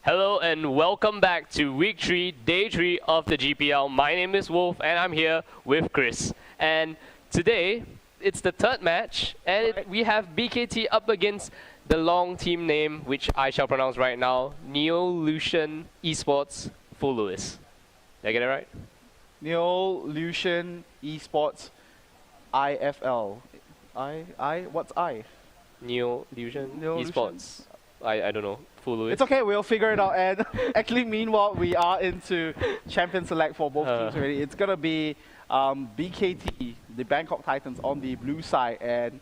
Hello and welcome back to week 3, day 3 of the GPL. My name is Wolf and I'm here with Chris. And today, it's the third match and we have BKT up against the long team name, which I shall pronounce right now, Neolution Esports Full Lewis. Did I get it right? Neolution Esports IFL. What's I? Neolution Esports. I don't know. Full Lewis. It's okay, we'll figure it out. And actually, meanwhile, we are into champion select for both teams already. It's going to be BKT, the Bangkok Titans, on the blue side, and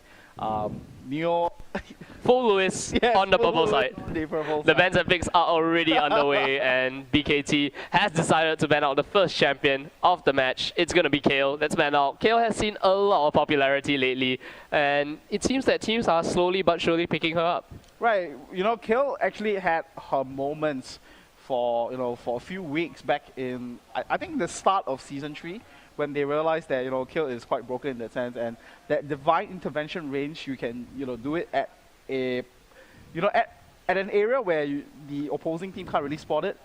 Full Lewis on the purple side. The bans and picks are already underway, and BKT has decided to ban out the first champion of the match. It's going to be Kale. That's banned out. Kale has seen a lot of popularity lately, and it seems that teams are slowly but surely picking her up. Right. Kale actually had her moments for a few weeks back in, I think, the start of Season 3, when they realized that, Kale is quite broken in that sense, and that divine intervention range, you can, do it at a, at an area where the opposing team can't really spot it,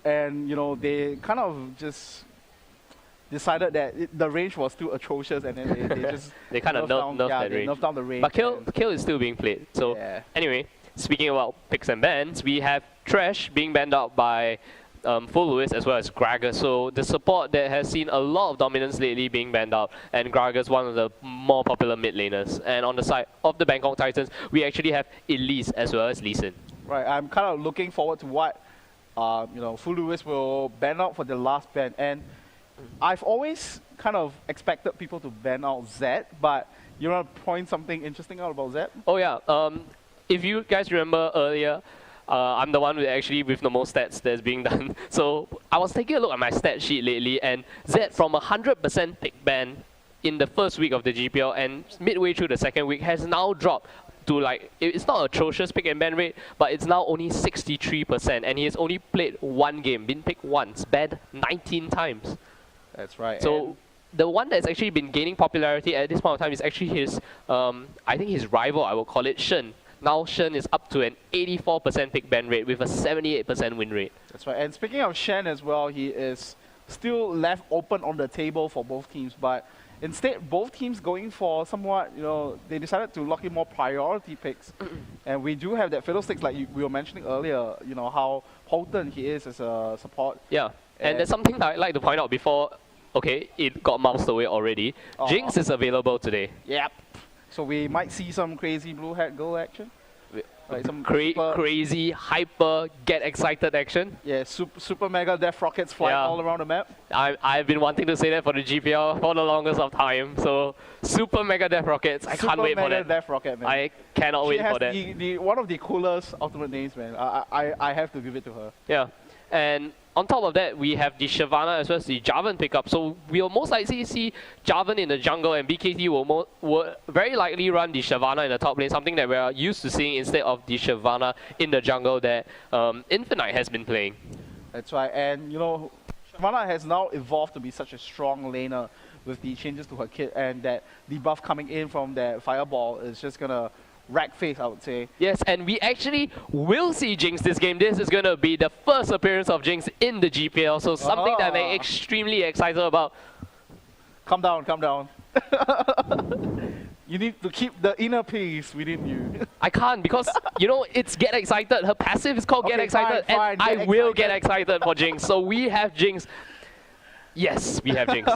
and, they kind of just decided that the range was too atrocious, and then they just they kind of nerfed down the range. But Kale is still being played. So anyway, speaking about picks and bans, we have Trash being banned out by Full Lewis as well as Gragas. So the support that has seen a lot of dominance lately being banned out, and Gragas one of the more popular mid laners. And on the side of the Bangkok Titans, we actually have Elise as well as Lee Sin. Right, I'm kind of looking forward to what Full Lewis will ban out for the last ban. And I've always kind of expected people to ban out Zed, but you want to point something interesting out about Zed? Oh yeah, if you guys remember earlier, I'm the one with the most stats that's being done. So I was taking a look at my stat sheet lately, and Zed from 100% pick ban in the first week of the GPL and midway through the second week has now dropped to, like, it's not atrocious pick and ban rate, but it's now only 63%, and he has only played one game, been picked once, banned 19 times. That's right. So the one that's actually been gaining popularity at this point of time is actually his, I think his rival, I will call it, Shen. Now Shen is up to an 84% pick ban rate with a 78% win rate. That's right. And speaking of Shen as well, he is still left open on the table for both teams. But instead, both teams going for somewhat, they decided to lock in more priority picks. And we do have that Fiddlesticks, like we were mentioning earlier, how potent he is as a support. Yeah. And there's something that I'd like to point out before, okay, it got moused away already. Jinx is available today. Yep. So we might see some crazy blue hat girl action. Like some crazy, hyper, get excited action. Yeah, super mega death rockets flying all around the map. I've been wanting to say that for the GPL for the longest of time. So super mega death rockets, I can't wait for that. Super mega death rocket, man. I cannot wait for that. One of the coolest ultimate names, man. I have to give it to her. Yeah, and on top of that, we have the Shyvana as well as the Jarvan pickup. So we'll most likely see Jarvan in the jungle, and BKT will very likely run the Shyvana in the top lane, something that we are used to seeing instead of the Shyvana in the jungle that Infinite has been playing. That's right, and Shyvana has now evolved to be such a strong laner with the changes to her kit, and that debuff coming in from that Fireball is just going to rack face, I would say. Yes, and we actually will see Jinx this game. This is going to be the first appearance of Jinx in the GPL, so something that I'm extremely excited about. Calm down, calm down. You need to keep the inner peace within you. I can't because, it's Get Excited. Her passive is called Get Excited, fine, and I will get excited for Jinx. So we have Jinx. Yes, we have Jinx.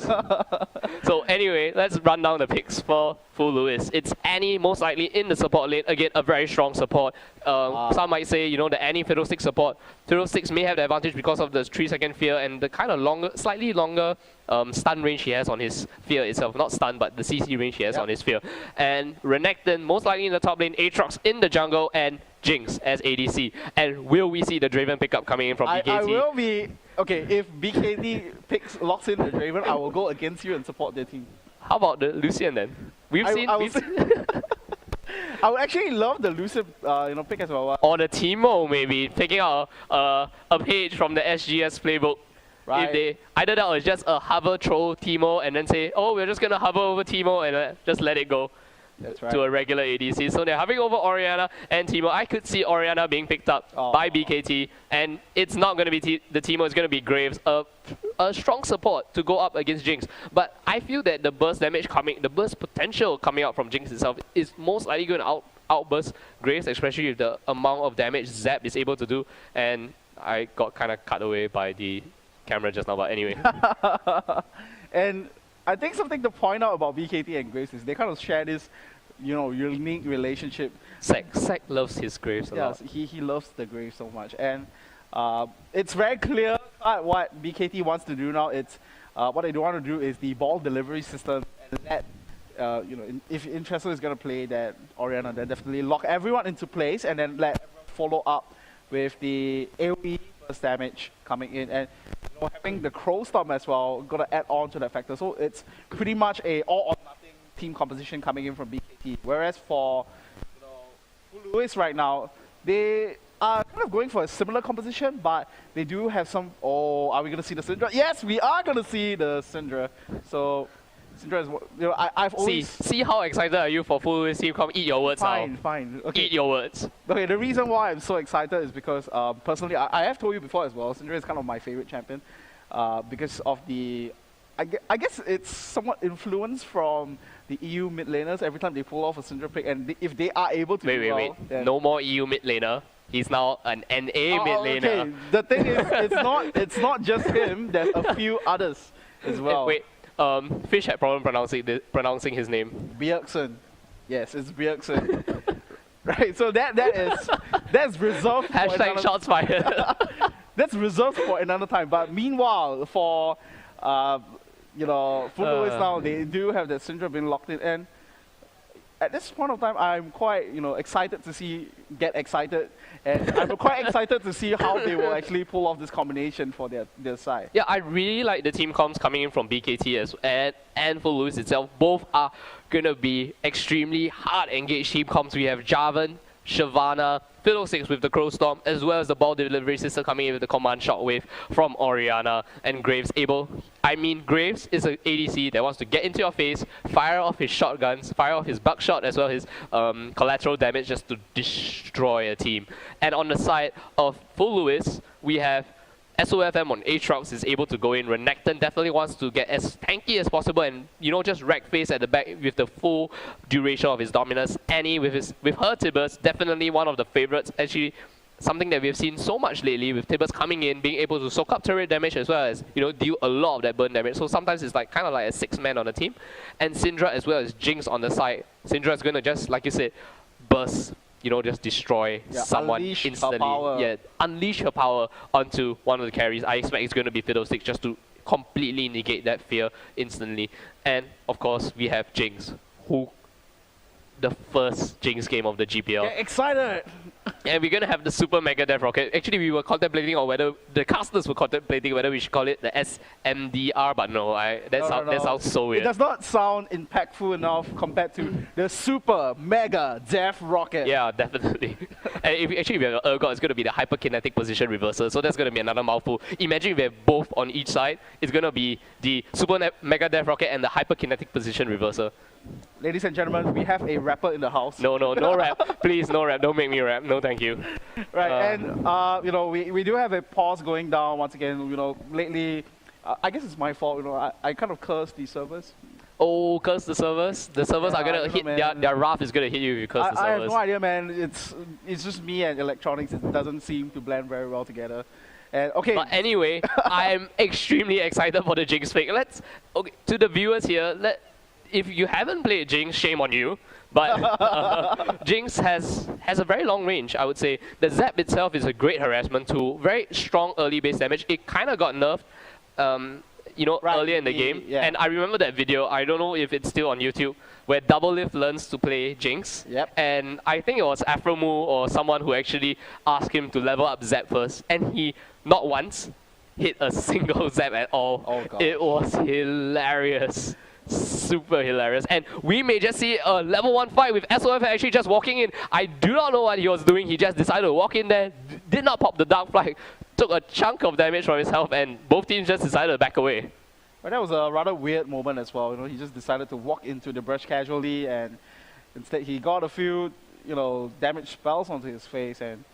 So anyway, let's run down the picks for Full Lewis. It's Annie, most likely in the support lane. Again, a very strong support. Some might say, the Annie Fiddlesticks support. Fiddlesticks may have the advantage because of the 3-second fear and the kind of slightly longer stun range he has on his fear itself. Not stun, but the CC range he has on his fear. And Renekton, most likely in the top lane. Aatrox in the jungle, and Jinx as ADC. And will we see the Draven pickup coming in from BKT? I will be... Okay, if BKT locks in the Draven, I will go against you and support their team. How about the Lucian then? I would actually love the Lucian pick as well. Or the Teemo maybe, taking out a page from the SGS playbook. Right. If they either that or it's just a hover troll Teemo and then say, oh, we're just gonna hover over Teemo and just let it go. That's right. to a regular ADC. So they're hovering over Orianna and Teemo. I could see Orianna being picked up by BKT, and it's not going to be the Teemo, it's going to be Graves, a strong support to go up against Jinx. But I feel that the burst damage the burst potential coming out from Jinx itself is most likely going to outburst Graves, especially with the amount of damage Zap is able to do. And I got kind of cut away by the camera just now, but anyway. And I think something to point out about BKT and Graves is they kind of share this, unique relationship. Sek loves his Graves a lot. Yes, he loves the Graves so much. And it's very clear what BKT wants to do now. It's what they want to do is the ball delivery system, and that if Intereso is going to play that Orianna, then definitely lock everyone into place and then let everyone follow up with the AoE burst damage coming in, and having the Crow Storm as well going to add on to that factor. So it's pretty much a all or nothing team composition coming in from BKT. Whereas for Louis right now, they are kind of going for a similar composition, but they do have some. Oh, are we going to see the Syndra? Yes, we are going to see the Syndra. So Syndra is, I've always see how excited are you for full Louis team? Come eat your words now. Fine. Okay. Eat your words. Okay, the reason why I'm so excited is because personally, I have told you before as well, Syndra is kind of my favorite champion because of the. I guess it's somewhat influenced from the EU mid laners every time they pull off a Syndra pick, and if they are able to wait. No more EU mid laner. He's now an NA mid laner. Okay, the thing is, it's not just him. There's a few others as well. Wait, Fish had problem pronouncing his name. Bjergsen. Yes, it's Bjergsen. Right, so that's reserved. Hashtag shots fired. That's reserved for another time. But meanwhile, for Full now, they do have that Syndra being locked in, and at this point of time, I'm quite excited to get excited, and I'm quite excited to see how they will actually pull off this combination for their side. Yeah, I really like the team comms coming in from BKT and for Louis itself. Both are gonna be extremely hard engaged team comms. We have Jarvan, Shyvana, Fiddlesticks with the Crow Storm, as well as the ball delivery system coming in with the command shockwave from Orianna, and Graves Graves is an ADC that wants to get into your face, fire off his shotguns, fire off his buckshot, as well as his collateral damage just to destroy a team. And on the side of Full Louis, we have SOFM on Aatrox is able to go in. Renekton definitely wants to get as tanky as possible and just wreck face at the back with the full duration of his dominance. Annie with her Tibbers, definitely one of the favorites. Actually, something that we've seen so much lately with Tibbers coming in, being able to soak up turret damage as well as deal a lot of that burn damage. So sometimes it's kind of like a 6-man on the team. And Syndra as well as Jinx on the side. Syndra is going to just, like you said, burst. Just destroy someone instantly. Unleash her power onto one of the carries. I expect it's going to be Fiddlesticks just to completely negate that fear instantly. And of course, we have Jinx, the first Jinx game of the GPL. Get excited! And we're going to have the Super Mega Death Rocket. Actually, we were contemplating on whether the casters were contemplating whether we should call it the SMDR, but no, that sounds so weird. It does not sound impactful enough compared to the Super Mega Death Rocket. Yeah, definitely. And if we have an Urgot, it's going to be the Hyperkinetic Position Reversal, so that's going to be another mouthful. Imagine if we have both on each side. It's going to be the Super Mega Death Rocket and the Hyperkinetic Position Reversal. Ladies and gentlemen, we have a rapper in the house. No rap. Please, no rap. Don't make me rap. No, thank you. Right, and we do have a pause going down once again. Lately, I guess it's my fault. I kind of cursed the servers. Oh, curse the servers. The servers are gonna hit. Their wrath is gonna hit you if you curse the servers. I have no idea, man. It's just me and electronics. It doesn't seem to blend very well together. And But anyway, I'm extremely excited for the Jinx pick. To the viewers here, if you haven't played Jinx, shame on you. But Jinx has a very long range, I would say. The Zap itself is a great harassment tool. Very strong early base damage. It kind of got nerfed earlier in the game. Yeah. And I remember that video, I don't know if it's still on YouTube, where Doublelift learns to play Jinx. Yep. And I think it was Afromu or someone who actually asked him to level up Zap first. And he, not once, hit a single Zap at all. Oh, God. It was hilarious. Super hilarious. And we may just see a level 1 fight with SOF actually just walking in. I do not know what he was doing. He just decided to walk in there, did not pop the Dark Flag, took a chunk of damage from his health, and both teams just decided to back away. But that was a rather weird moment as well. He just decided to walk into the brush casually, and Instead, he got a few, damage spells onto his face, and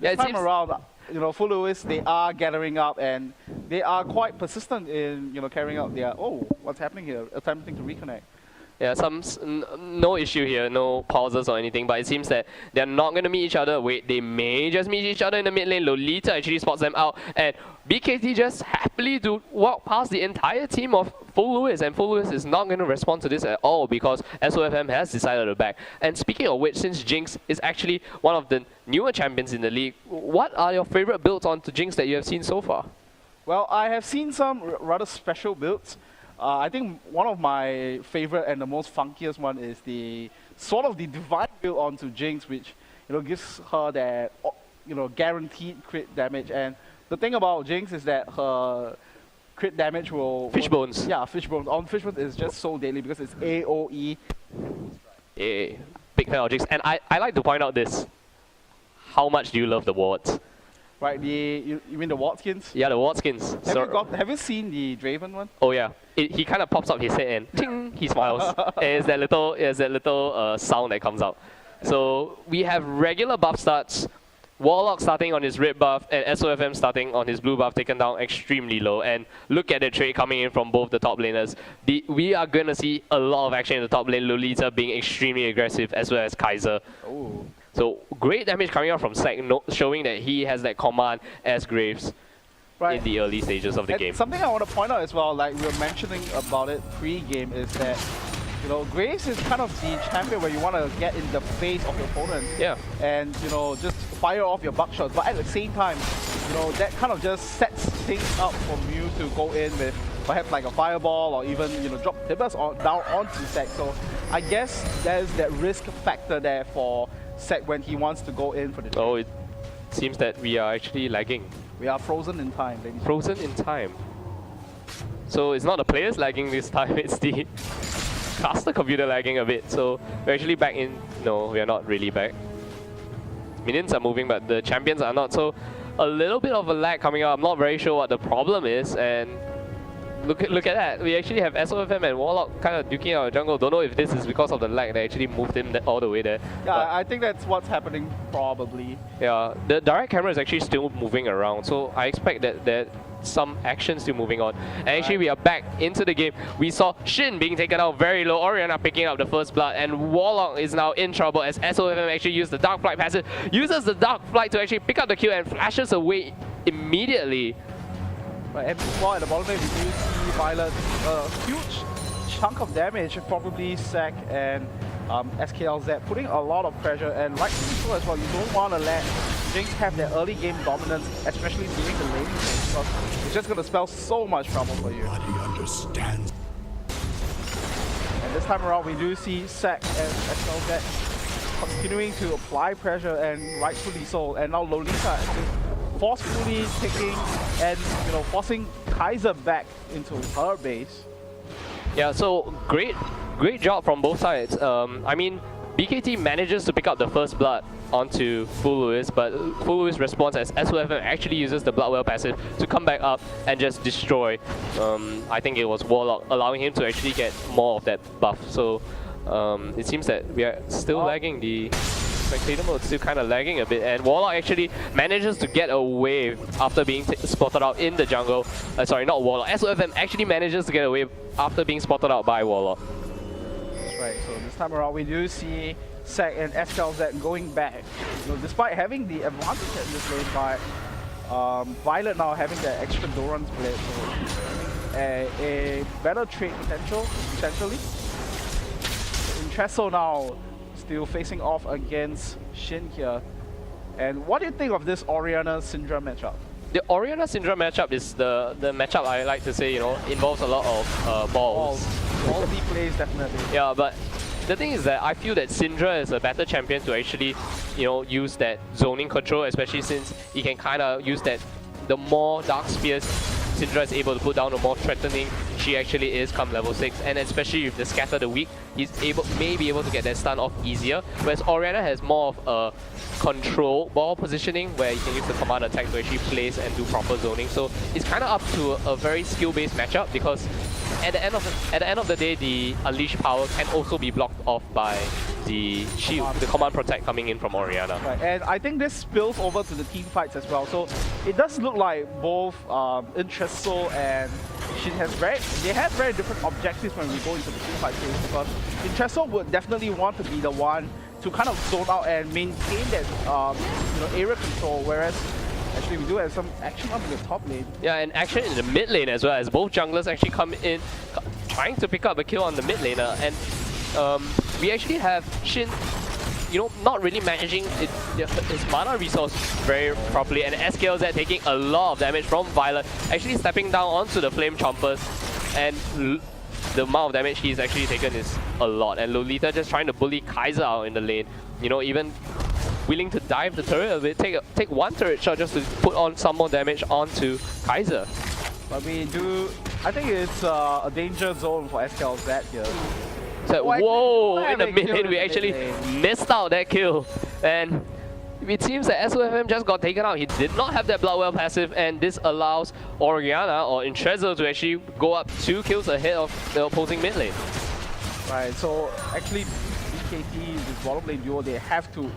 Yeah, this it time seems around, Full Lewis, they are gathering up, and they are quite persistent in, carrying out their, what's happening here, attempting to reconnect. yeah, no issue here, no pauses or anything, but it seems that they're not going to meet each other. Wait, they may just meet each other in the mid lane. Lolita actually spots them out, and BKT just happily do walk past the entire team of Full Lewis, and Full Lewis is not going to respond to this at all because SOFM has decided to back. And speaking of which, since Jinx is actually one of the newer champions in the league, what are your favorite builds onto Jinx that you have seen so far? Well, I have seen some rather special builds. I think one of my favorite and the most funkiest one is the sort of the divine build onto Jinx, which gives her that guaranteed crit damage. And the thing about Jinx is that her crit damage will Fishbones. Yeah, Fishbones. On Fishbones is just so deadly because it's AOE. Yeah, big fan of Jinx, and I like to point out this. How much do you love the wards? Right, you mean the ward skins? Yeah, the ward skins. Have you seen the Draven one? Oh yeah, he kind of pops up his head and ting, he smiles. And it's that little sound that comes out. So we have regular buff starts, Warlock starting on his red buff, and SOFM starting on his blue buff, taken down extremely low. And look at the trade coming in from both the top laners. We are going to see a lot of action in the top lane, Lolita being extremely aggressive, as well as Kaiser. Oh. So great damage coming out from Sek, showing that he has that command as Graves in the early stages of the game. Something I want to point out as well, like we were mentioning about it pre-game, is that Graves is kind of the champion where you want to get in the face of your opponent. Yeah. And just fire off your buckshots, but at the same time, that kind of just sets things up for you to go in with perhaps like a fireball or even drop Tibbers down onto Sek. So I guess there's that risk factor there for Sek when he wants to go in for the trade. Oh, it seems that we are actually lagging. We are frozen in time, ladies. Frozen in time. So it's not the players lagging this time, it's the caster computer lagging a bit. So we're actually back in. No, we are not really back. Minions are moving, but the champions are not. So a little bit of a lag coming out. I'm not very sure what the problem is. And look at that. We actually have SOFM and Warlock kind of duking out the jungle. Don't know if this is because of the lag that actually moved him all the way there. Yeah, I think that's what's happening probably. Yeah, the direct camera is actually still moving around, so I expect that some action still moving on. And actually we are back into the game. We saw Shin being taken out very low, Orianna picking up the first blood, and Warlock is now in trouble as SOFM actually used the Dark Flight passive, uses the Dark Flight to actually pick up the kill and flashes away immediately. Right, and meanwhile at the bottom lane we do see Violet, a huge chunk of damage, probably Sek and SKLZ, putting a lot of pressure, and rightfully so as well. You don't want to let Jinx have their early game dominance, especially during the laning phase, because it's just going to spell so much trouble for you. Understands. And this time around we do see Sek and SKLZ continuing to apply pressure, and rightfully so. And now Lolita forcefully taking and forcing Kaiser back into her base. Yeah, so great job from both sides. I mean, BKT manages to pick up the first blood onto Full Lewis, but Full Lewis responds as SOFM actually uses the Bloodwell passive to come back up and just destroy. I think it was Warlock, allowing him to actually get more of that buff. So it seems that we are still lagging. The spectator mode still kind of lagging a bit, and Warlock actually manages to get away after being spotted out in the jungle. Sorry, not Warlock. SOFM actually manages to get away after being spotted out by Warlock. That's right, so this time around we do see Sek and SKLZ going back. Despite having the advantage at this lane, but Violet now having that extra Doran's blade, so a better trade potential, potentially. Intresso now still facing off against Shin here. And what do you think of this Orianna Syndra matchup? The Orianna Syndra matchup is the matchup I like to say, involves a lot of balls. Ballsy plays, definitely. Yeah, but the thing is that I feel that Syndra is a better champion to actually, use that zoning control, especially since he can kind of use that. The more Dark Spears Syndra is able to put down, the more threatening she actually is come level 6, and especially with the Scatter the Weak, he's may be able to get that stun off easier, whereas Orianna has more of a control ball positioning where you can use the command attack to actually place and do proper zoning. So it's kind of up to a very skill-based matchup, because at the end of the day, the unleashed power can also be blocked off by the shield, the command protect coming in from Oriana. Right, and I think this spills over to the team fights as well. So it does look like both Intresso and Shin have very different objectives when we go into the team fight phase, because Intresso would definitely want to be the one to kind of zone out and maintain that area control, whereas actually we do have some action up in the top lane. Yeah, and action in the mid lane as well, as both junglers actually come in trying to pick up a kill on the mid laner, and we actually have Shin, not really managing his mana resource very properly, and SKLZ taking a lot of damage from Violet, actually stepping down onto the Flame Chompers, and the amount of damage he's actually taken is a lot, and Lolita just trying to bully Kaiser out in the lane, even willing to dive the turret a bit, take one turret shot just to put on some more damage onto Kaiser. But I think it's a danger zone for SKLZ here. So, whoa, in the mid lane we actually missed out that kill, and it seems that SOFM just got taken out. He did not have that Bloodwell passive, and this allows Oriana or Intresso to actually go up 2 kills ahead of the opposing mid lane. Right, so actually BKT, this bottom lane duo, they have to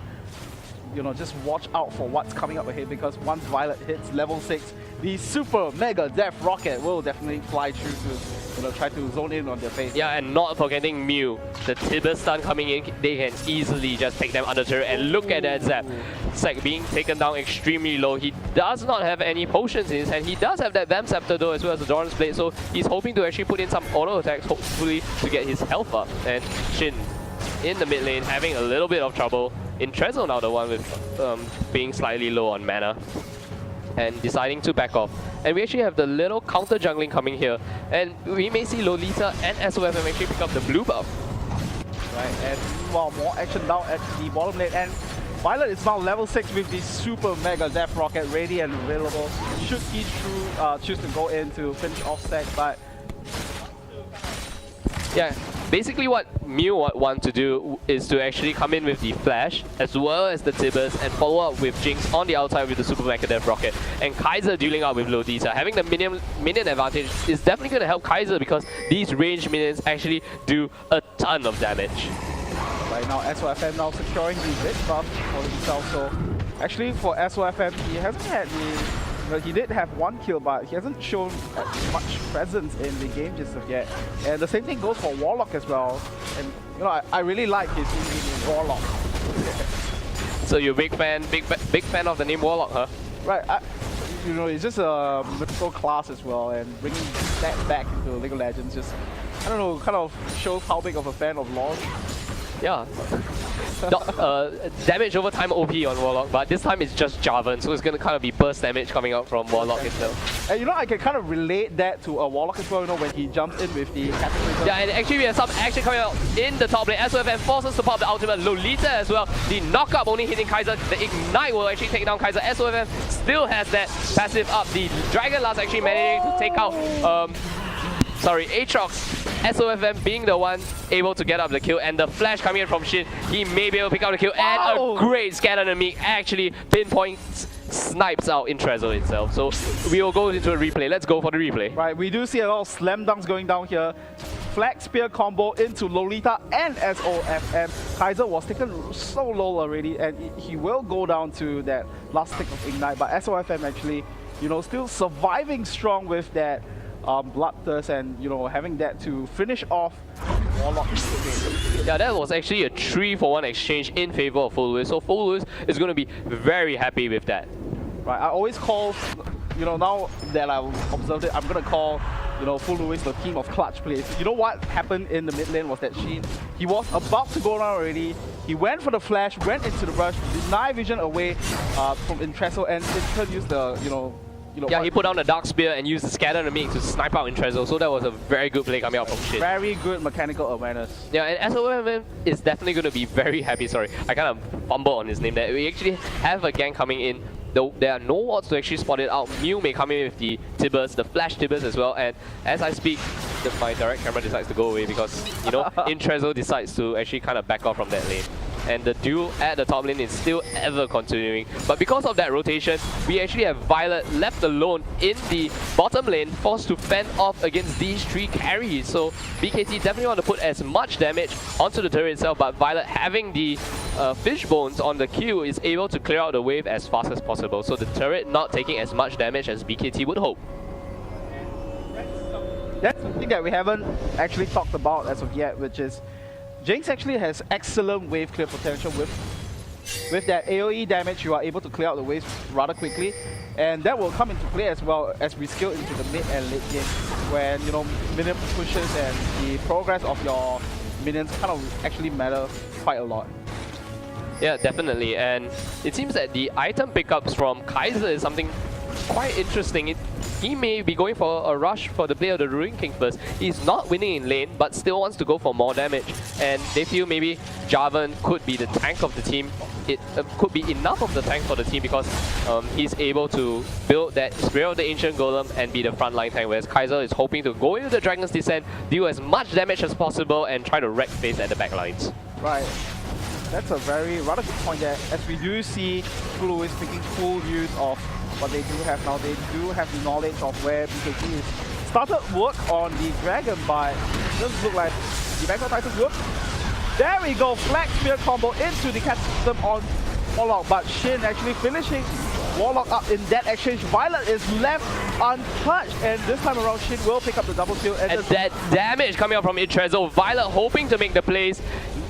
just watch out for what's coming up ahead, because once Violet hits level 6, the super mega death rocket will definitely fly through to try to zone in on their face. Yeah, and not forgetting Mew, the Tibber stun coming in, they can easily just take them under turret, and look at that zap. Zac being taken down extremely low. He does not have any potions in his hand. He does have that Vamp Scepter though, as well as the Doran's Blade, so he's hoping to actually put in some auto attacks, hopefully to get his health up. And Shin in the mid lane having a little bit of trouble. Intresso now the one with being slightly low on mana and deciding to back off. And we actually have the little counter jungling coming here, and we may see Lolita and SOFM actually pick up the blue buff. Right, and meanwhile more action down at the bottom lane, and Violet is now level 6 with the super mega death rocket ready and available. Should he choose to go in to finish off Zac, but yeah, basically what Mew want to do is to actually come in with the Flash as well as the Tibbers and follow up with Jinx on the outside with the Super Mega Death Rocket. And Kaiser dealing out with Lolita. Having the minion advantage is definitely going to help Kaiser, because these ranged minions actually do a ton of damage. Right now SOFM now securing the bit buff for himself, so actually for SOFM he hasn't had he did have 1 kill, but he hasn't shown much presence in the game just of yet. And the same thing goes for Warlock as well. And I really like his in Warlock. So you're a big fan of the name Warlock, huh? Right. It's just a mythical class as well, and bringing that back into League of Legends just, I don't know, kind of shows how big of a fan of Lord. Yeah. Damage over time OP on Warlock, but this time it's just Jarvan, so it's going to kind of be burst damage coming out from Warlock itself. And I can kind of relate that to a Warlock as well, when he jumps in with the Cataclysm. Yeah, and actually we have some action coming out in the top lane. SOFM forces to pop the ultimate. Lolita as well. The knockup only hitting Kaiser. The Ignite will actually take down Kaiser. SOFM still has that passive up. The Dragon Last actually managing to take out Aatrox. SOFM being the one able to get up the kill, and the flash coming in from Shin, he may be able to pick up the kill, and a great scatter enemy actually pinpoints, snipes out Intresso itself. So we will go into a replay. Let's go for the replay. Right, we do see a lot of slam dunks going down here. Flag Spear combo into Lolita and SOFM. Kaiser was taken so low already, and he will go down to that last tick of Ignite, but SOFM actually, still surviving strong with that Bloodthirst, and having that to finish off Warlock. Yeah, that was actually a 3-for-1 exchange in favor of Full Lewis, so Full Lewis is going to be very happy with that. Right, I always call, now that I've observed it, I'm going to call Full Lewis the team of clutch plays. What happened in the mid lane was that he was about to go down already. He went for the flash, went into the rush, denied vision away from Intresso, and in turn used the yeah, he put down the Dark Spear and used the Scatter Enemy to snipe out Intresso, so that was a very good play coming out from Shin. Very good mechanical awareness. Yeah, and SOFM is definitely going to be very happy. Sorry, I kind of fumbled on his name there. We actually have a gang coming in, though there are no wards to actually spot it out. Mew may come in with the Tibbers, the Flash Tibbers as well, and as I speak, my direct camera decides to go away because, Intresso decides to actually kind of back off from that lane. and the duel at the top lane is still ever continuing. But because of that rotation, we actually have Violet left alone in the bottom lane, forced to fend off against these 3 carries. So BKT definitely want to put as much damage onto the turret itself, but Violet having the fish bones on the Q is able to clear out the wave as fast as possible. So the turret not taking as much damage as BKT would hope. That's something that we haven't actually talked about as of yet, which is Jinx actually has excellent wave clear potential. With that AoE damage, you are able to clear out the waves rather quickly, and that will come into play as well as we scale into the mid and late game, when minion pushes and the progress of your minions kind of actually matter quite a lot. Yeah, definitely, and it seems that the item pickups from Kaiser is something quite interesting. He may be going for a rush for the play of the Ruin King first. He's not winning in lane, but still wants to go for more damage. And they feel maybe Jarvan could be the tank of the team. It could be enough of the tank for the team because he's able to build that Spirit of the Ancient Golem and be the frontline tank, whereas Kaiser is hoping to go into the Dragon's Descent, deal as much damage as possible, and try to wreck face at the backlines. Right. That's a rather good point there, as we do see Fluis making full use of what they do have now. They do have the knowledge of where BKT is. Started work on the Dragon, but it doesn't look like the Bangkok Titans work. There we go, Flag Spear combo into the cat system on Warlock, but Shin actually finishing Warlock up in that exchange. Violet is left untouched, and this time around Shin will pick up the double kill. And that damage coming out from Intrezo. Violet hoping to make the plays,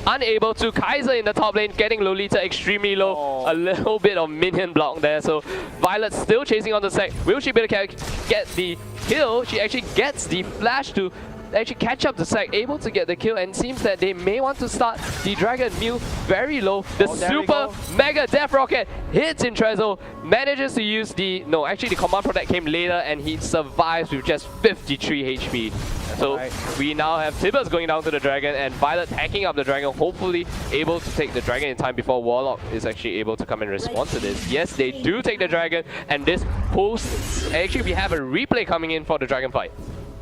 unable to. Kaiser in the top lane, getting Lolita extremely low. Oh. A little bit of minion block there, so Violet still chasing on the sec. Will she be able to get the kill? She actually gets the flash to actually catch up the sec, able to get the kill, and seems that they may want to start the Dragon Mew very low. The super mega death rocket hits Intrezo, manages to use the the command protect came later, and he survives with just 53 HP. So we now have Tibbers going down to the Dragon, and Violet hacking up the Dragon, hopefully able to take the Dragon in time before Warlock is actually able to come and respond to this. Yes, they do take the Dragon, and this post, actually we have a replay coming in for the Dragon fight.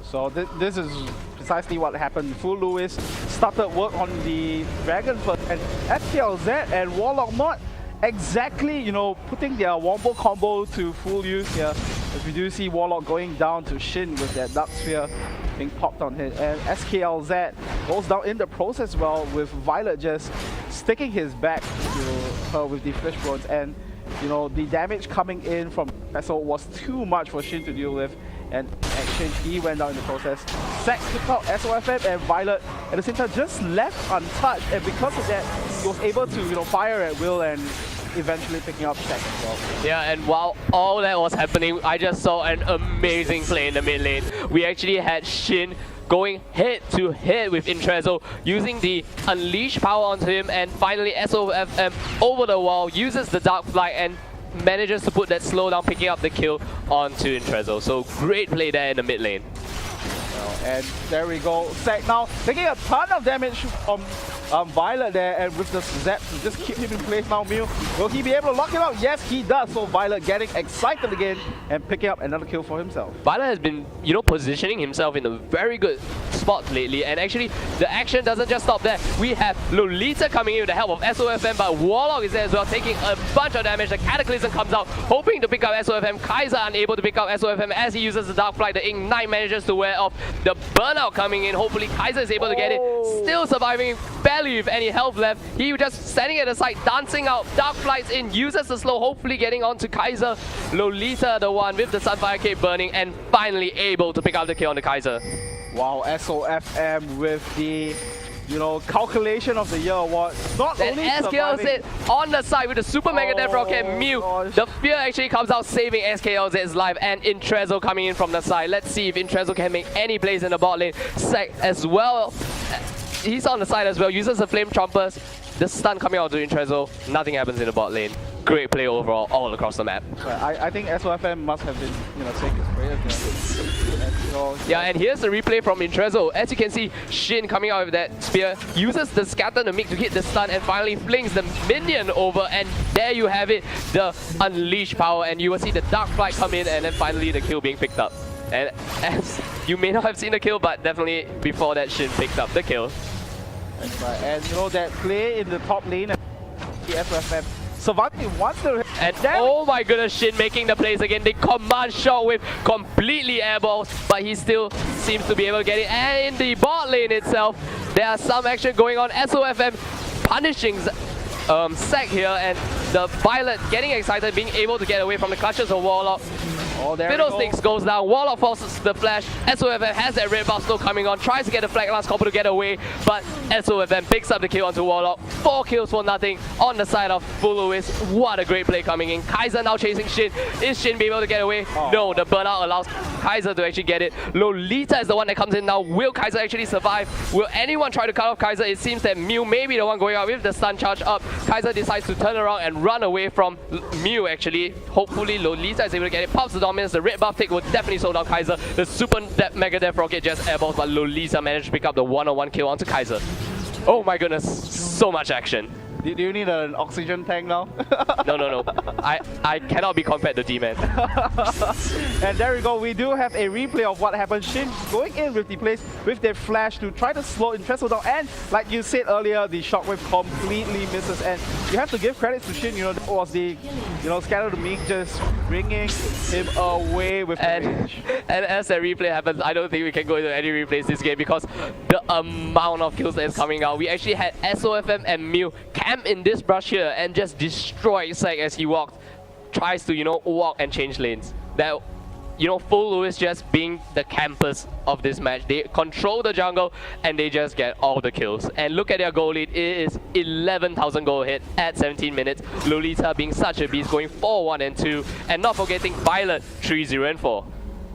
So this is precisely what happened. Full Lewis started work on the Dragon first, and FKLZ and Warlock not exactly, putting their wombo combo to full use here. As we do see Warlock going down to Shin with that Dark Sphere being popped on him, and SKLZ goes down in the process with Violet just sticking his back to her with the Flesh Bones, and the damage coming in from Vessel was too much for Shin to deal with, and exchange he went down in the process. Sack took out SOFM, and Violet at the same time just left untouched, and because of that he was able to fire at will and eventually picking up Sack as well. Yeah, and while all that was happening, I just saw an amazing play in the mid lane. We actually had Shin going head to head with Intrezo, using the Unleash power onto him, and finally SOFM over the wall, uses the Dark Flight and manages to put that slowdown, picking up the kill onto Intrezo. So great play there in the mid lane. And there we go, Sack now taking a ton of damage from Violet there, and with the Zap to just keep him in place now. Mew, will he be able to lock him out? Yes, he does. So Violet getting excited again and picking up another kill for himself. Violet has been, positioning himself in a very good spot lately, and actually the action doesn't just stop there. We have Lolita coming in with the help of SOFM, but Warlock is there as well, taking a bunch of damage. The Cataclysm comes out, hoping to pick up SOFM. Kaiser unable to pick up SOFM as he uses the Dark Flight. The Ignite manages to wear off. The Burnout coming in, hopefully Kaiser is able to get it. Still surviving, barely with any health left. He just standing at the side, dancing out. Dark Flights in, uses the slow, hopefully getting onto Kaiser. Lolita, the one with the Sunfire Cape burning, and finally able to pick up the kill on the Kaiser. Wow, SOFM with the calculation of the year award. Not and only SKLZ on the side with the Super Mega Death Rocket Mew. Gosh. The fear actually comes out, saving SKLZ's life, and Intrezo coming in from the side. Let's see if Intrezo can make any plays in the bot lane. Sack as well. He's on the side as well, uses the Flame Trumpers. The stun coming out to Intrezo. Nothing happens in the bot lane. Great play overall, all across the map. I think SOFM must have been, sick as prayers. Yeah, and here's the replay from Intrezo. As you can see, Shin coming out with that spear, uses the scatter to make to hit the stun, and finally flings the minion over, and there you have it, the Unleash power, and you will see the Dark Flight come in, and then finally the kill being picked up. And as you may not have seen the kill, but definitely before that, Shin picked up the kill. That's right. And you know that play in the top lane and the SOFM surviving once the And oh my goodness, Shin making the plays again. The command shot with completely airballs, but he still seems to be able to get it. And in the bot lane itself, there are some action going on. SOFM punishing Sec here, and the Violet getting excited, being able to get away from the clutches of Warlock. Oh, there Fiddlesticks goes down, Warlock forces the flash, SOFM has that red buff still coming on, tries to get the flag last combo to get away, but SOFM picks up the kill onto Warlock. 4 kills for nothing on the side of Full Lewis. What a great play coming in. Kaiser now chasing Shin. Is Shin be able to get away? Oh. No, the burnout allows Kaiser to actually get it. Lolita is the one that comes in now. Will Kaiser actually survive? Will anyone try to cut off Kaiser? It seems that Mew may be the one going out with the stun charge up. Kaiser decides to turn around and run away from Mew actually. Hopefully Lolita is able to get it. Pops the dominance. The red buff tick will definitely slow down Kaiser. The super Mega Death Rocket just airballs, but Lolita managed to pick up the one-on-one kill onto Kaiser. Oh my goodness, so much action. Do you need an oxygen tank now? No. I cannot be compared to D-Man. And there we go. We do have a replay of what happened. Shin going in with the plays with their flash to try to slow Interesto down. And like you said earlier, the shockwave completely misses. And you have to give credit to Shin. You know, that was the Scatter to Meek just bringing him away with the range. And as that replay happens, I don't think we can go into any replays this game because the amount of kills that is coming out. We actually had SOFM and Mew camp in this brush here and just destroy Sec as he walked, tries to walk and change lanes. That Full Lewis just being the campers of this match. They control the jungle and they just get all the kills. And look at their goal lead, it is 11,000 goal hit at 17 minutes. Lolita being such a beast, going 4-1 and 2, and not forgetting Violet 3-0 and 4.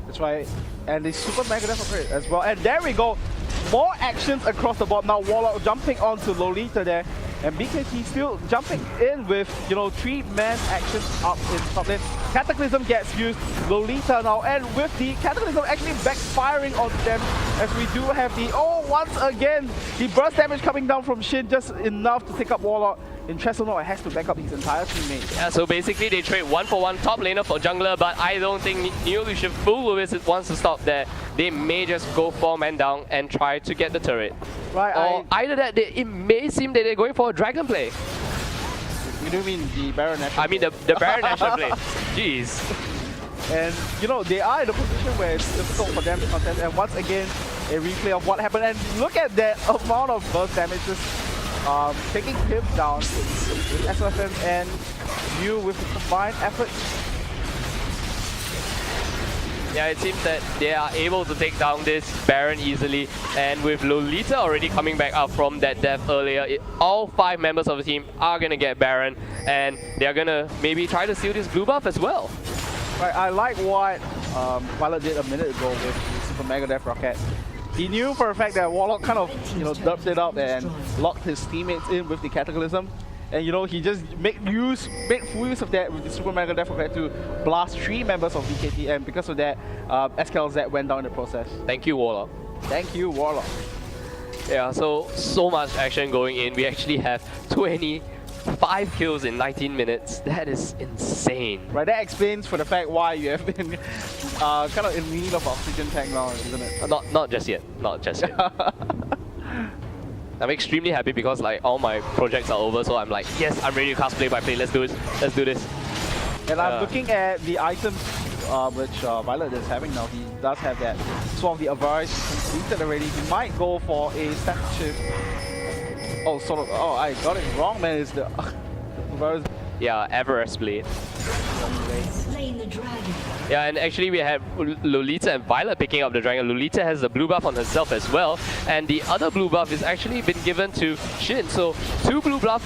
That's right. And the super mega death upgrade as well. And there we go. More actions across the board. Now Warlock jumping onto Lolita there. And BKT still jumping in with, 3-man actions up in top lane. Cataclysm gets used. Lolita now. And with the Cataclysm actually backfiring on them. As we do have the, once again, the burst damage coming down from Shin. Just enough to take up Warlock. Interesto now has to back up his entire teammate. Yeah, so basically they trade 1-for-1 top laner for jungler, but I don't think Neolution Full Lewis wants to stop there. They may just go 4-man down and try to get the turret. Right. Or either that, it may seem that they're going for a dragon play. You do mean the Baron National? I mean the Baron National play. Jeez. And they are in a position where it's difficult for them to contest. And once again, a replay of what happened. And look at that amount of burst damages. Taking him down with SOFM and Mew with the combined effort. Yeah, it seems that they are able to take down this Baron easily, and with Lolita already coming back up from that death earlier, all 5 members of the team are going to get Baron, and they are going to maybe try to steal this blue buff as well. Right, I like what Violet did a minute ago with the Super Mega Death Rocket. He knew for a fact that Warlock kind of, dubbed it up and locked his teammates in with the Cataclysm. And he just made full use of that with the Super Mega Death Rocket to blast 3 members of VKT, and because of that, SKLZ went down in the process. Thank you, Warlock. Thank you, Warlock. Yeah, so much action going in. We actually have 25 kills in 19 minutes. That is insane. Right, that explains for the fact why you have been kind of in need of oxygen tank now, isn't it? Not just yet. Not just yet. I'm extremely happy because all my projects are over, so I'm like, yes, I'm ready to cast play by play. Let's do it. Let's do this. And I'm looking at the items which Violet is having now. He does have that Swarm of the Avarice completed already. He might go for a static shift. I got it wrong, man. It's the Avarice. Yeah, Everest Blade. Slain the dragon. Yeah, and actually we have Lolita and Violet picking up the dragon. Lolita has the blue buff on herself as well, and the other blue buff is actually been given to Shin. So 2 blue bluff.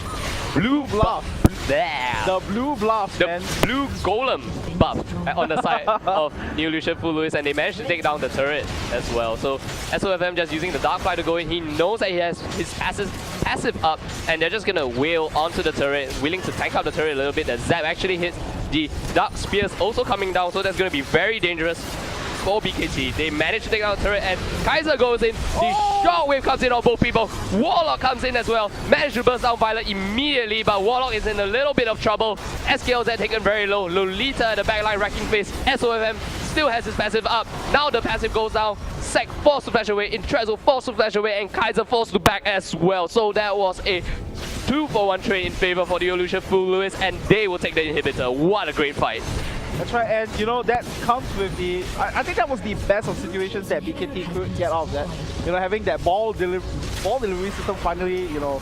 There. The blue bluff, The man. blue golem buff on the side of Neolution Full Lewis, and they managed to take down the turret as well. So SOFM just using the Dark Fly to go in. He knows that he has his passive up, and they're just gonna wail onto the turret, willing to tank out the turret a little bit. The Zap actually hits the Dark Spears also coming down, so that's gonna be very dangerous for BKT. They manage to take out the turret, and Kaiser goes in. The shockwave comes in on both people. Warlock comes in as well. Managed to burst down Violet immediately, but Warlock is in a little bit of trouble. SKLZ taken very low. Lolita at the backline racking face. SOFM still has his passive up. Now the passive goes down. Sec forced to flash away, Intrezo forced to flash away, and Kaiser forced to back as well. So that was a 2-for-1 trade in favor for the Neolution Full Lewis, and they will take the inhibitor. What a great fight. That's right, and you know, that comes with the... I think that was the best of situations that BKT could get out of that. You know, having that ball delivery system finally, you know,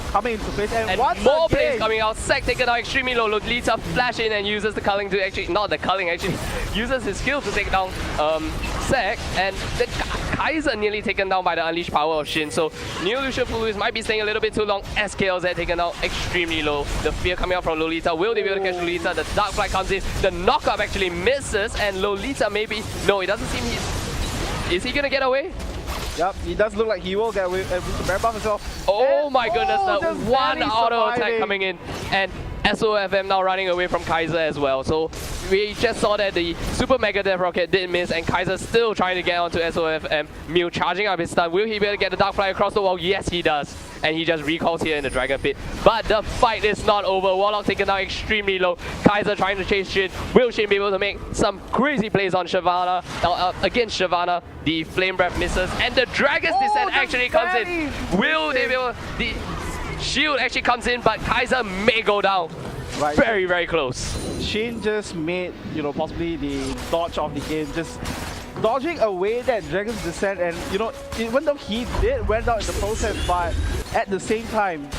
coming into place. And once more again, plays coming out. Sec taken out extremely low. Lolita flash in and uses the culling to actually... Not the culling, actually. Uses his skill to take down Sec. And then Kaiser nearly taken down by the unleashed power of Shin. So Neolution Full Lewis might be staying a little bit too long. SKLZ taken out extremely low. The fear coming out from Lolita. Will they be able to catch Lolita? The Dark Flight comes in. The knockup actually misses. And Lolita maybe... No, it doesn't seem he's... Is he gonna get away? Yep, he does look like he will get away with the bear buff as well. Oh and, my goodness, the just one barely auto attack surviving. coming in. And SOFM now running away from Kaiser as well. So we just saw that the Super Mega Death Rocket did miss, and Kaiser still trying to get onto SOFM. Mew charging up his stun. Will he be able to get the Dark Fly across the wall? Yes, he does. And he just recalls here in the Dragon Pit. But the fight is not over. Warlock taken down extremely low. Kaiser trying to chase Shin. Will Shin be able to make some crazy plays on Shyvana? Against Shyvana, the Flame Breath misses. And the Dragon's Descent actually comes in. Will they be able... The shield actually comes in, but Kaiser may go down. Right. Very, very close. Shin just made, you know, possibly the dodge of the game, just dodging away that Dragon's Descent, and you know, even though he did went out in the process, but at the same time,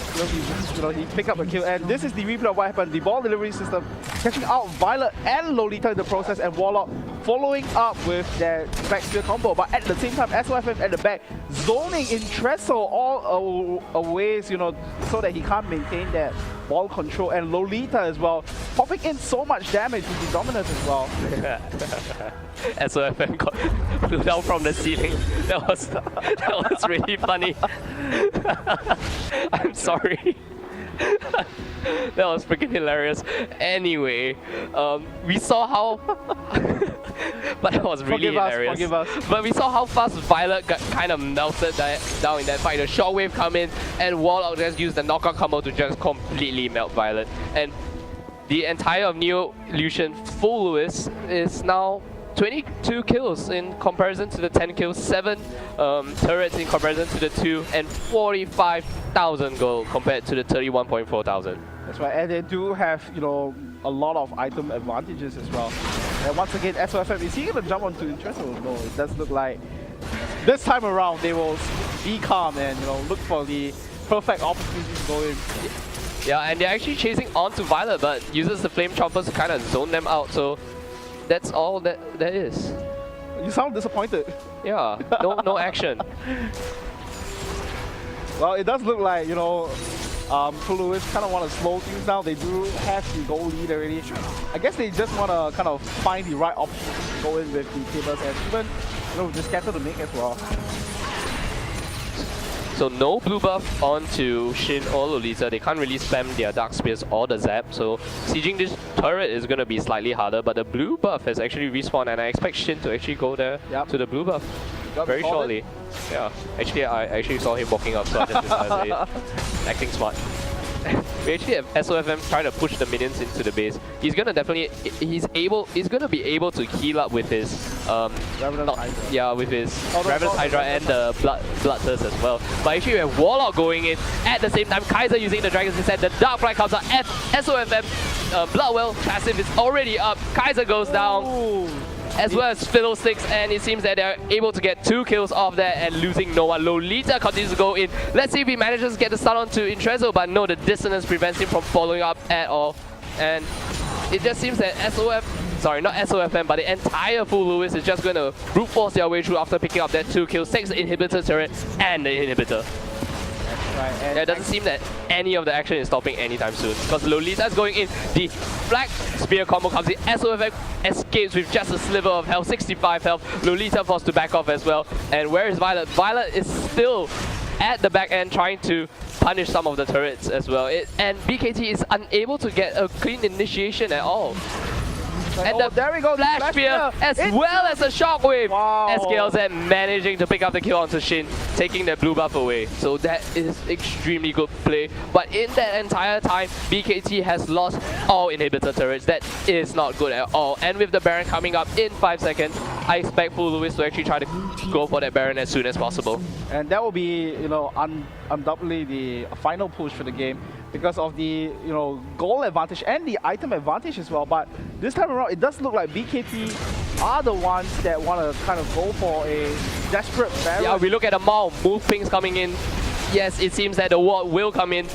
he picked up a kill, and this is the replay of what happened. The ball delivery system catching out Violet and Lolita in the process, and Warlock following up with their back spear combo, but at the same time, SOFM at the back zoning in Trestle all ways, you know, so that he can't maintain that ball control, and Lolita as well, popping in so much damage with the dominance as well. SOFM got flew down from the ceiling. That was really funny. I'm sorry. That was freaking hilarious. Anyway, we saw how... but that was really hilarious. Forgive us. But we saw how fast Violet got kind of melted down in that fight. The shockwave come in, and Warlock just used the knockout combo to just completely melt Violet. And the entire of Neolution Full Lewis is now 22 kills in comparison to the 10 kills, 7 turrets in comparison to the 2, and 45,000 gold compared to the 31.4 thousand. That's right, and they do have, you know, a lot of item advantages as well. And once again, SOFM, is he going to jump onto interest or no? It does look like this time around they will be calm and, you know, look for the perfect opportunities to go in. Yeah, and they're actually chasing onto Violet, but uses the Flame Choppers to kind of zone them out, so that's all that is. You sound disappointed. Yeah, no action. Well, it does look like, you know, Full Lewis kind of want to slow things down. They do have the goal lead already. I guess they just want to kind of find the right opportunity to go in with the tables and even, you know, just scatter the make as well. So no blue buff onto Shin or Lolita. They can't really spam their Dark Spears or the Zap. So sieging this turret is going to be slightly harder. But the blue buff has actually respawned, and I expect Shin to actually go there to the blue buff very shortly. Yeah, actually I actually saw him walking up, so I just decided acting smart. We actually have SOFM trying to push the minions into the base. He's gonna definitely, he's gonna be able to heal up with his with his Ravenous Hydra and the Bloodthirst as well. But actually we have Warlock going in at the same time. Kaiser using the Dragon's Descent. The Dark Fly comes out. SOFM Bloodwell passive is already up. Kaiser goes down. Ooh. As well as Fiddlesticks, and it seems that they're able to get 2 kills off that and losing no one. Lolita continues to go in. Let's see if he manages to get the stun onto Intrezo, but no, the dissonance prevents him from following up at all. And it just seems that not SOFM, but the entire Full Lewis is just going to brute force their way through after picking up that 2 kills, 6 inhibitor turret and the inhibitor. Right, and it doesn't seem that any of the action is stopping anytime soon, because Lolita's going in. The Black Spear combo comes in. SOFM escapes with just a sliver of health, 65 health. Lolita forced to back off as well. And where is Violet? Violet is still at the back end trying to punish some of the turrets as well. And BKT is unable to get a clean initiation at all. And the there we go. flash spear as It's- well as a shockwave. Wow. SKLZ managing to pick up the kill onto Shin, taking the blue buff away. So that is extremely good play. But in that entire time, BKT has lost all inhibitor turrets. That is not good at all. And with the Baron coming up in 5 seconds, I expect Full Lewis to actually try to go for that Baron as soon as possible. And that will be, undoubtedly the final push for the game because of the, goal advantage and the item advantage as well. But this time around, it does look like BKT are the ones that want to kind of go for a desperate Baron. Yeah, we look at the amount of move pings coming in. Yes, it seems that the ward will come in.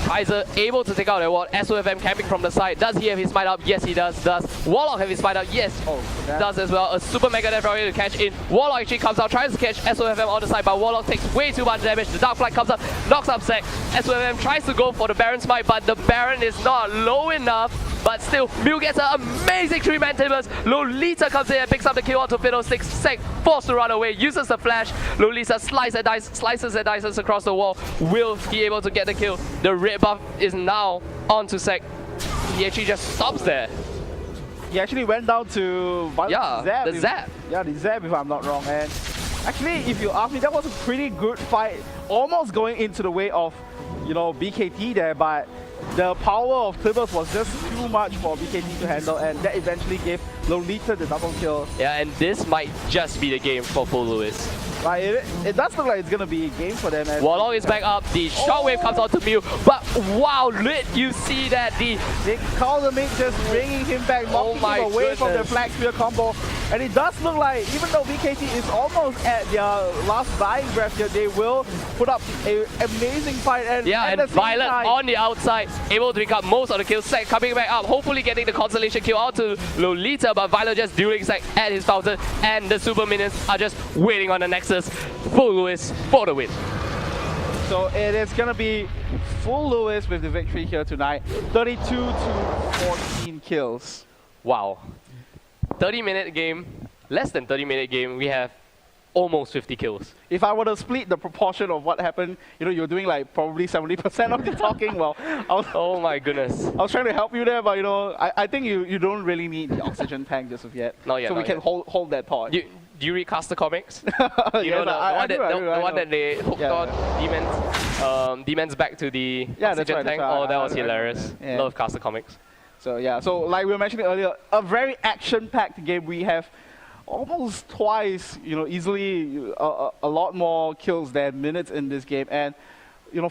Kaiser able to take out the ward. SOFM camping from the side. Does he have his smite up? Yes, he does. Does Warlock have his smite up? Yes, does as well. A super mega death to catch in. Warlock actually comes out, tries to catch SOFM on the side, but Warlock takes way too much damage. The Dark Flight comes up, knocks up Sek. SOFM tries to go for the Baron smite, but the Baron is not low enough. But still, Mew gets an amazing 3-man Timbers. Lolita comes in and picks up the kill onto Fiddlesticks. Sek forced to run away, uses the flash. Lolita slices and dices across the wall. Will he able to get the kill? The red buff is now onto Sek. He actually just stops there. He actually went down to Yeah, the zap. Yeah, the zap if I'm not wrong. And actually, if you ask me, that was a pretty good fight. Almost going into the way of, BKT there, but the power of Tibbers was just too much for BKT to handle, and that eventually gave Lolita the double kill. Yeah, and this might just be the game for Full Lewis. Right, it does look like it's going to be a game for them. And Warlock is back up, the shockwave comes onto Mew, but wow, Lit, you see that they call the mate just bringing him back, knocking him away from the flag spear combo. And it does look like, even though BKT is almost at their last dying breath here, they will put up an amazing fight. And yeah, and Violet on the outside, able to pick up most of the kills. Sek coming back up, hopefully getting the consolation kill out to Lolita, but Violet just dueling Sek at his fountain, and the super minions are just waiting on the Nexus. Full Lewis for the win. So it is going to be Full Lewis with the victory here tonight. 32 to 14 kills. Wow. 30-minute game, less than 30-minute game, we have almost 50 kills. If I were to split the proportion of what happened, you're doing like probably 70% of the talking. Well, oh my goodness. I was trying to help you there, but I think you don't really need the oxygen tank just of yet. Not yet. So we can hold that thought. Do you read Caster Comics? You Yes, know the one that they hooked on demons back to the oxygen tank? Oh, that was hilarious. Yeah. Love Caster Comics. So yeah, so like we were mentioning earlier, a very action-packed game. We have almost twice, easily a lot more kills than minutes in this game, and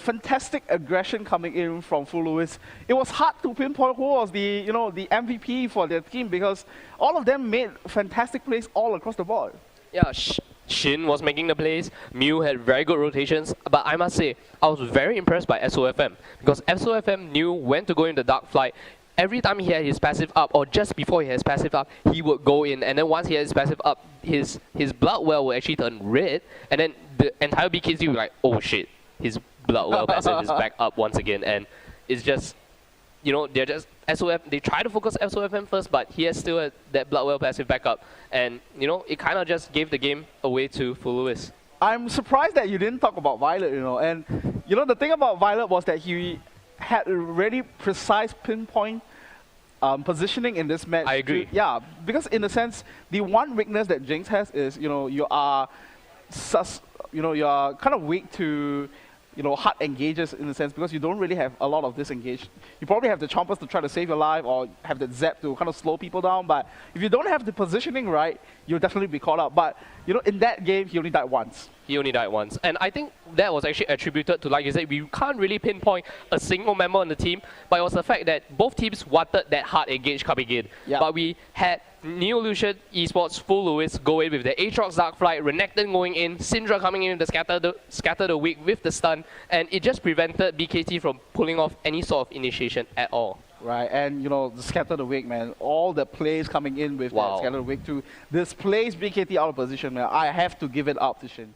fantastic aggression coming in from Full Lewis. It was hard to pinpoint who was the the MVP for their team because all of them made fantastic plays all across the board. Yeah, Shin was making the plays. Mew had very good rotations, but I must say I was very impressed by SOFM because SOFM knew when to go into Dark Flight. Every time he had his passive up, or just before he has passive up, he would go in, and then once he has his passive up, his blood well will actually turn red, and then the entire BKT will be like, oh shit, his blood well passive is back up once again, and it's just, they're just they try to focus SOFM first, but he has still had that blood well passive back up, and it kind of just gave the game away to Full Lewis. I'm surprised that you didn't talk about Violet, and the thing about Violet was that he had a really precise pinpoint positioning in this match. I agree. Yeah, because in a sense, the one weakness that Jinx has is, you are kind of weak to, hard engages in a sense because you don't really have a lot of disengage. You probably have the chompers to try to save your life or have the zap to kind of slow people down, but if you don't have the positioning right, you'll definitely be caught up. But, in that game, he only died once. He only died once. And I think that was actually attributed to, like you said, we can't really pinpoint a single member on the team, but it was the fact that both teams wanted that hard engage coming in. Yeah. But we had Neolution, Esports, Full Lewis go in with the Aatrox Dark Flight, Renekton going in, Syndra coming in with the Scatter the Weak with the stun, and it just prevented BKT from pulling off any sort of initiation at all. Right, and the Scatter the Wake, man, all the plays coming in with that Scatter the Wake to displace BKT out of position, man. I have to give it up to Shin.